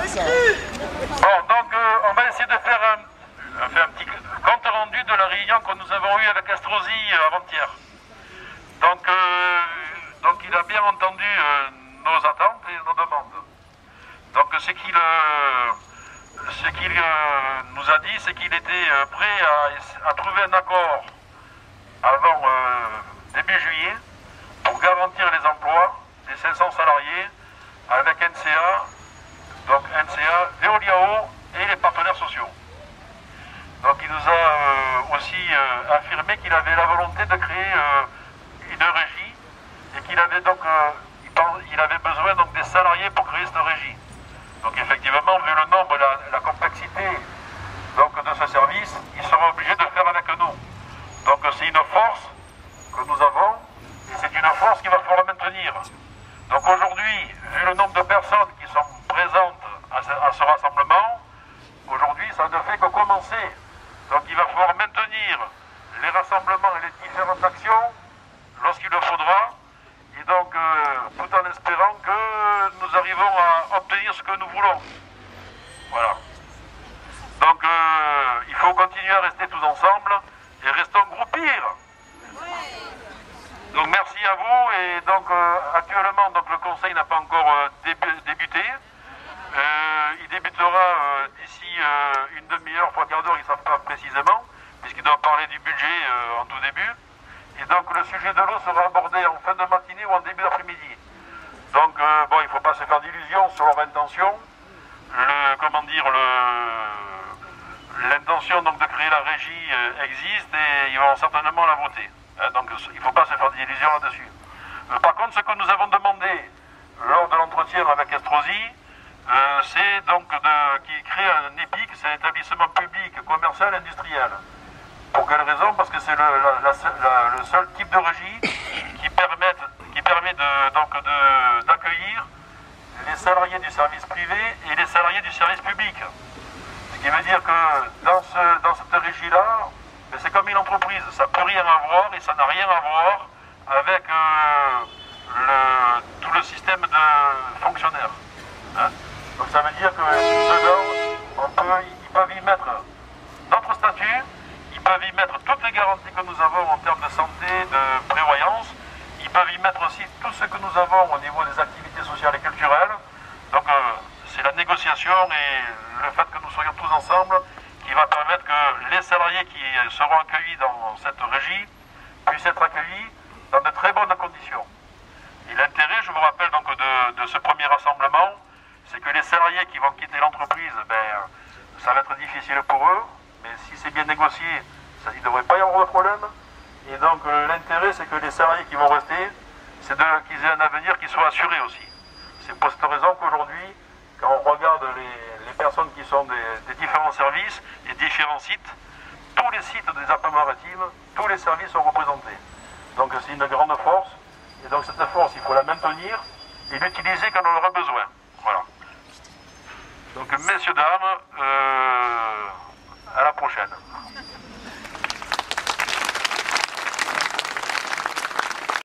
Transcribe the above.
Bon, donc on va essayer de faire un petit compte rendu de la réunion que nous avons eue avec Estrosi avant-hier. Donc il a bien entendu nos attentes et nos demandes. Donc ce qu'il nous a dit, c'est qu'il était prêt à trouver un accord avant début juillet pour garantir les emplois des 500 salariés avec NCA, donc NCA, Veolia et les partenaires sociaux. Donc il nous a aussi affirmé qu'il avait la volonté de créer une régie et qu'il avait donc il avait besoin donc des salariés pour créer cette régie. Donc effectivement, vu le nombre et la complexité donc, de ce service, il sera obligé de faire avec nous. Donc c'est une force que nous avons et c'est une force qu'il va falloir maintenir. Donc aujourd'hui, vu le nombre de personnes qui sont présentes à ce rassemblement, aujourd'hui ça ne fait que commencer. Donc il va falloir maintenir les rassemblements et les différentes actions lorsqu'il le faudra. Et donc tout en espérant que nous arrivons à obtenir ce que nous voulons. Voilà. Donc il faut continuer à rester tous ensemble et restons groupir. Donc merci à vous et donc actuellement donc, le conseil n'a pas encore débuté. Il débutera d'ici une demi-heure, trois quarts d'heure, ils ne savent pas précisément, puisqu'il doit parler du budget en tout début. Et donc le sujet de l'eau sera abordé en fin de matinée ou en début d'après-midi. Donc bon, il ne faut pas se faire d'illusions sur leur intention. L'intention donc de créer la régie existe et ils vont certainement la voter. Donc il ne faut pas se faire d'illusions là-dessus. Par contre, ce que nous avons demandé lors de l'entretien avec Estrosi, c'est donc qu'il crée un EPIC, c'est un établissement public, commercial, industriel. Pour quelle raison? Parce que c'est le seul type de régie qui permet d'accueillir les salariés du service privé et les salariés du service public. Ce qui veut dire que dans cette régie-là, c'est comme une entreprise, ça ne peut rien avoir et ça n'a rien à voir avec tout le système de fonctionnaires. Hein? Donc ça veut dire que dedans, ils peuvent y mettre notre statut, ils peuvent y mettre toutes les garanties que nous avons en termes de santé, de prévoyance, ils peuvent y mettre aussi tout ce que nous avons au niveau des activités sociales et culturelles. Donc c'est la négociation et le fait que nous soyons tous ensemble qui va permettre que les salariés qui seront accueillis dans cette régie puissent être accueillis dans de très bonnes conditions. Et l'intérêt, je vous rappelle donc de ce premier rassemblement, c'est que les salariés qui vont quitter l'entreprise, ça va être difficile pour eux, mais si c'est bien négocié, il ne devrait pas y avoir de problème. Et donc l'intérêt, c'est que les salariés qui vont rester, c'est qu'ils aient un avenir qui soit assuré aussi. C'est pour cette raison qu'aujourd'hui, quand on regarde les personnes qui sont des différents services et différents sites, tous les sites des Alpes-Maritimes, tous les services sont représentés. Donc c'est une grande force, et donc cette force, il faut la maintenir et l'utiliser quand on aura besoin. Voilà. Donc messieurs, dames, à la prochaine.